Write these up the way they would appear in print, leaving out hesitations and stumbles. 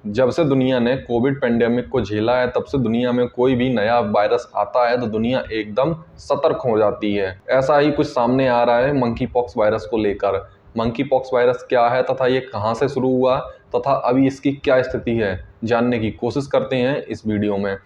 जब से दुनिया ने कोविड पेंडेमिक को झेला है तब से दुनिया में कोई भी नया वायरस आता है तो दुनिया एकदम सतर्क हो जाती है। ऐसा ही कुछ सामने आ रहा है मंकी पॉक्स वायरस को लेकर। मंकी पॉक्स वायरस क्या है तथा ये कहां से शुरू हुआ तथा अभी इसकी क्या स्थिति है, जानने की कोशिश करते हैं इस वीडियो में।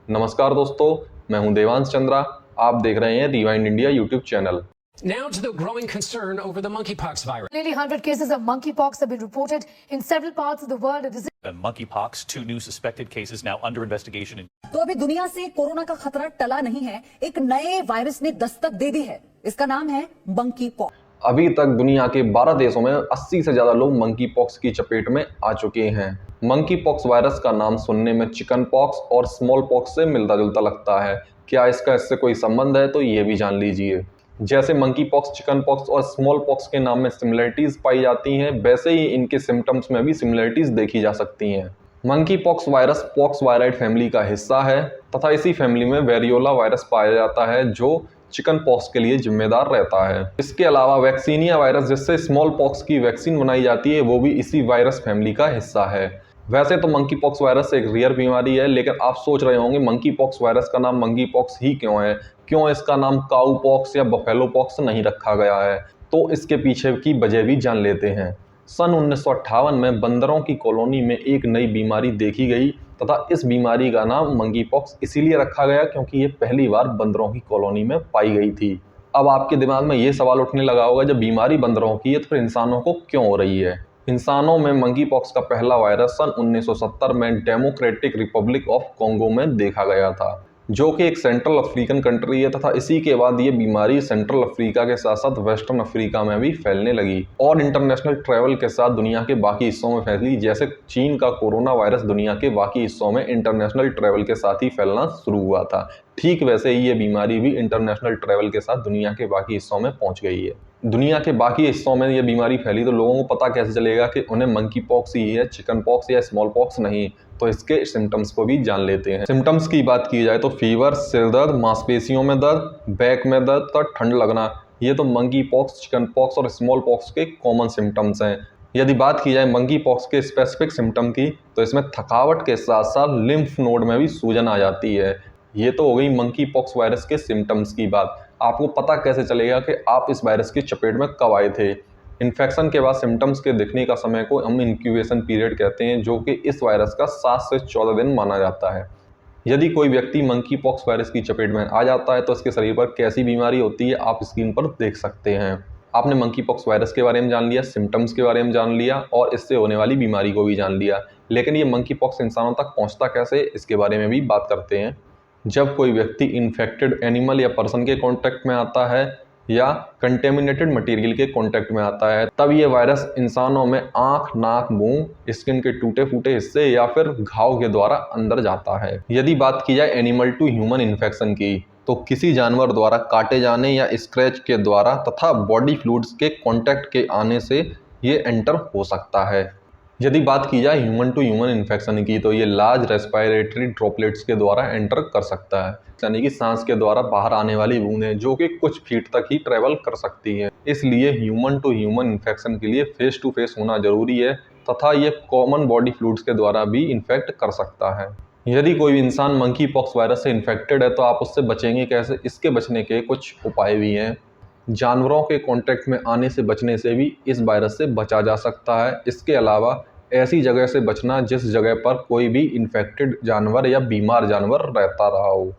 नमस्कार दोस्तों, मैं हूं देवांश चंद्रा। आप देख रहे हैं rewind India YouTube channel. Now to the growing concern over the monkeypox virus. Nearly 100 cases of monkeypox have been reported in several parts of the world. Monkeypox, 2 new suspected cases now under investigation. तो अभी दुनिया से corona का खतरा टला नहीं है, एक नए वायरस ने दस्तक दे दी है। इसका नाम है मंकी पॉक्स। अभी तक दुनिया के 12 देशों में 80 से ज्यादा लोग मंकी पॉक्स की चपेट में आ चुके हैं। मंकी पॉक्स वायरस का नाम सुनने में चिकन पॉक्स और स्मॉल पॉक्स से मिलता जुलता लगता है। क्या इसका इससे कोई संबंध है, तो ये भी जान लीजिए। जैसे मंकी पॉक्स, चिकन पॉक्स और स्मॉल पॉक्स के नाम में सिमिलरिटीज पाई जाती हैं, वैसे ही इनके सिम्टम्स में भी सिमिलरिटीज देखी जा सकती हैं। Monkey pox virus pox wired family का हिस्सा है तथा इसी फैमिली में वेरियोला वायरस पाया जाता है जो चिकन पॉक्स के लिए जिम्मेदार रहता है। इसके अलावा वैक्सीनिया वायरस, जिससे स्मॉल पॉक्स की वैक्सीन बनाई जाती है, वो भी इसी वायरस फैमिली का हिस्सा है। वैसे तो मंकी पॉक्स वायरस एक रेयर बीमारी है, लेकिन आप सोच रहे होंगे मंकी पॉक्स वायरस का नाम मंकी पॉक्स ही क्यों है, क्यों इसका नाम काऊ पॉक्स या बफेलो पॉक्स नहीं रखा गया है। तो इसके पीछे की वजह भी जान लेते हैं। सन 1958 में बंदरों की कॉलोनी में एक नई बीमारी देखी गई तथा इस बीमारी का नाम मंकी पॉक्स इसीलिए रखा गया क्योंकि ये पहली बार बंदरों की कॉलोनी में पाई गई थी। अब आपके दिमाग में ये सवाल उठने लगा होगा, जब बीमारी बंदरों की है तो फिर इंसानों को क्यों हो रही है। इंसानों में मंकी पॉक्स का पहला वायरस सन 1970 में डेमोक्रेटिक रिपब्लिक ऑफ कॉन्गो में देखा गया था, जो कि एक सेंट्रल अफ्रीकन कंट्री है तथा इसी के बाद ये बीमारी सेंट्रल अफ्रीका के साथ साथ वेस्टर्न अफ्रीका में भी फैलने लगी और इंटरनेशनल ट्रैवल के साथ दुनिया के बाकी हिस्सों में फैली। जैसे चीन का कोरोना वायरस दुनिया के बाकी हिस्सों में इंटरनेशनल ट्रैवल के साथ ही फैलना शुरू हुआ था, ठीक वैसे ही ये बीमारी भी इंटरनेशनल ट्रैवल के साथ दुनिया के बाकी हिस्सों में पहुंच गई है। दुनिया के बाकी हिस्सों में ये बीमारी फैली तो लोगों को पता कैसे चलेगा कि उन्हें मंकी पॉक्स ही है, चिकन पॉक्स या स्मॉल पॉक्स नहीं। तो इसके सिम्टम्स को भी जान लेते हैं। सिम्टम्स की बात की जाए तो फीवर, सिर दर्द, मांसपेशियों में दर्द, बैक में दर्द तथा ठंड लगना, ये तो मंकी पॉक्स, चिकन पॉक्स और स्मॉल पॉक्स के कॉमन सिम्टम्स हैं। यदि बात की जाए मंकी पॉक्स के स्पेसिफिक सिम्टम की तो इसमें थकावट के साथ साथ लिम्फ नोड में भी सूजन आ जाती है। ये तो हो गई मंकी पॉक्स वायरस के सिम्टम्स की बात। आपको पता कैसे चलेगा कि आप इस वायरस की चपेट में कब आए थे। इन्फेक्शन के बाद सिम्टम्स के दिखने का समय को हम इंक्यूबेशन पीरियड कहते हैं, जो कि इस वायरस का 7 से 14 दिन माना जाता है। यदि कोई व्यक्ति मंकी पॉक्स वायरस की चपेट में आ जाता है तो इसके शरीर पर कैसी बीमारी होती है आप स्क्रीन पर देख सकते हैं। आपने मंकी पॉक्स वायरस के बारे में जान लिया, सिम्टम्स के बारे में जान लिया और इससे होने वाली बीमारी को भी जान लिया, लेकिन ये मंकी पॉक्स इंसानों तक पहुंचता कैसे, इसके बारे में भी बात करते हैं। जब कोई व्यक्ति इन्फेक्टेड एनिमल या पर्सन के कांटेक्ट में आता है या कंटेमिनेटेड मटेरियल के कांटेक्ट में आता है, तब ये वायरस इंसानों में आंख, नाक, मुंह, स्किन के टूटे फूटे हिस्से या फिर घाव के द्वारा अंदर जाता है। यदि बात की जाए एनिमल टू ह्यूमन इन्फेक्शन की तो किसी जानवर द्वारा काटे जाने या स्क्रैच के द्वारा तथा बॉडी फ्लूइड्स के कांटेक्ट के आने से ये एंटर हो सकता है। यदि बात की जाए ह्यूमन टू ह्यूमन इन्फेक्शन की तो ये लार्ज रेस्पिरेटरी ड्रॉपलेट्स के द्वारा एंटर कर सकता है, यानी कि सांस के द्वारा बाहर आने वाली बूंदें जो कि कुछ फीट तक ही ट्रेवल कर सकती है। इसलिए ह्यूमन टू ह्यूमन इन्फेक्शन के लिए फेस टू फेस होना जरूरी है तथा ये कॉमन बॉडी फ्लूइड्स के द्वारा भी इन्फेक्ट कर सकता है। यदि कोई इंसान मंकी पॉक्स वायरस से इन्फेक्टेड है तो आप उससे बचेंगे कैसे, इसके बचने के कुछ उपाय भी हैं। जानवरों के कांटेक्ट में आने से बचने से भी इस वायरस से बचा जा सकता है। इसके अलावा ऐसी जगह से बचना जिस जगह पर कोई भी इन्फेक्टेड जानवर या बीमार जानवर रहता रहा हो।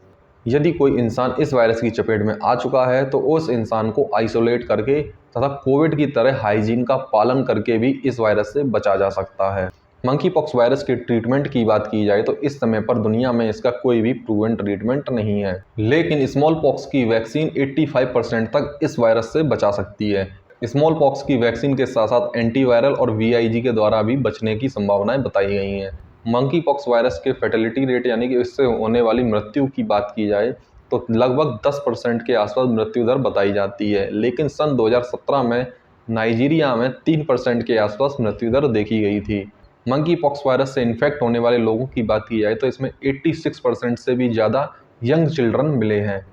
यदि कोई इंसान इस वायरस की चपेट में आ चुका है तो उस इंसान को आइसोलेट करके तथा कोविड की तरह हाइजीन का पालन करके भी इस वायरस से बचा जा सकता है। मंकी पॉक्स वायरस के ट्रीटमेंट की बात की जाए तो इस समय पर दुनिया में इसका कोई भी प्रूवन ट्रीटमेंट नहीं है, लेकिन स्मॉल पॉक्स की वैक्सीन 85% तक इस वायरस से बचा सकती है। स्मॉल पॉक्स की वैक्सीन के साथ साथ एंटीवायरल और VIG के द्वारा भी बचने की संभावनाएं बताई गई हैं। मंकी पॉक्स वायरस के फर्टिलिटी रेट यानी कि इससे होने वाली मृत्यु की बात की जाए तो लगभग 10% के आसपास मृत्यु दर बताई जाती है, लेकिन सन 2017 में नाइजीरिया में 3% के आसपास मृत्यु दर देखी गई थी। मंकी पॉक्स वायरस से इन्फेक्ट होने वाले लोगों की बात की जाए तो इसमें 86% से भी ज़्यादा यंग चिल्ड्रन मिले हैं।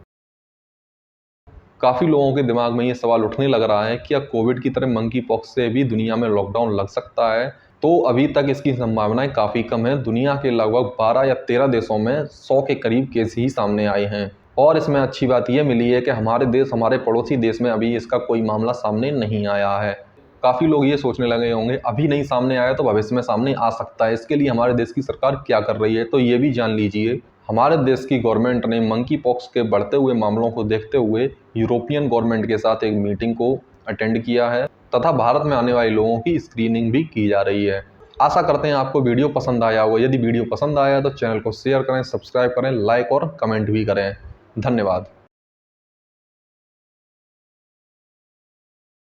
काफ़ी लोगों के दिमाग में ये सवाल उठने लग रहा है कि क्या कोविड की तरह मंकी पॉक्स से भी दुनिया में लॉकडाउन लग सकता है, तो अभी तक इसकी संभावनाएं काफ़ी कम है। दुनिया के लगभग 12 या 13 देशों में 100 के करीब केस ही सामने आए हैं। और इसमें अच्छी बात यह मिली है कि हमारे देश, हमारे पड़ोसी देश में अभी इसका कोई मामला सामने नहीं आया है। काफ़ी लोग ये सोचने लगे होंगे अभी नहीं सामने आया तो भविष्य में सामने आ सकता है, इसके लिए हमारे देश की सरकार क्या कर रही है, तो ये भी जान लीजिए। हमारे देश की गवर्नमेंट ने मंकी पॉक्स के बढ़ते हुए मामलों को देखते हुए यूरोपियन गवर्नमेंट के साथ एक मीटिंग को अटेंड किया है तथा भारत में आने वाले लोगों की स्क्रीनिंग भी की जा रही है। आशा करते हैं आपको वीडियो पसंद आया होगा। यदि वीडियो पसंद आया तो चैनल को शेयर करें, सब्सक्राइब करें, लाइक और कमेंट भी करें। धन्यवाद।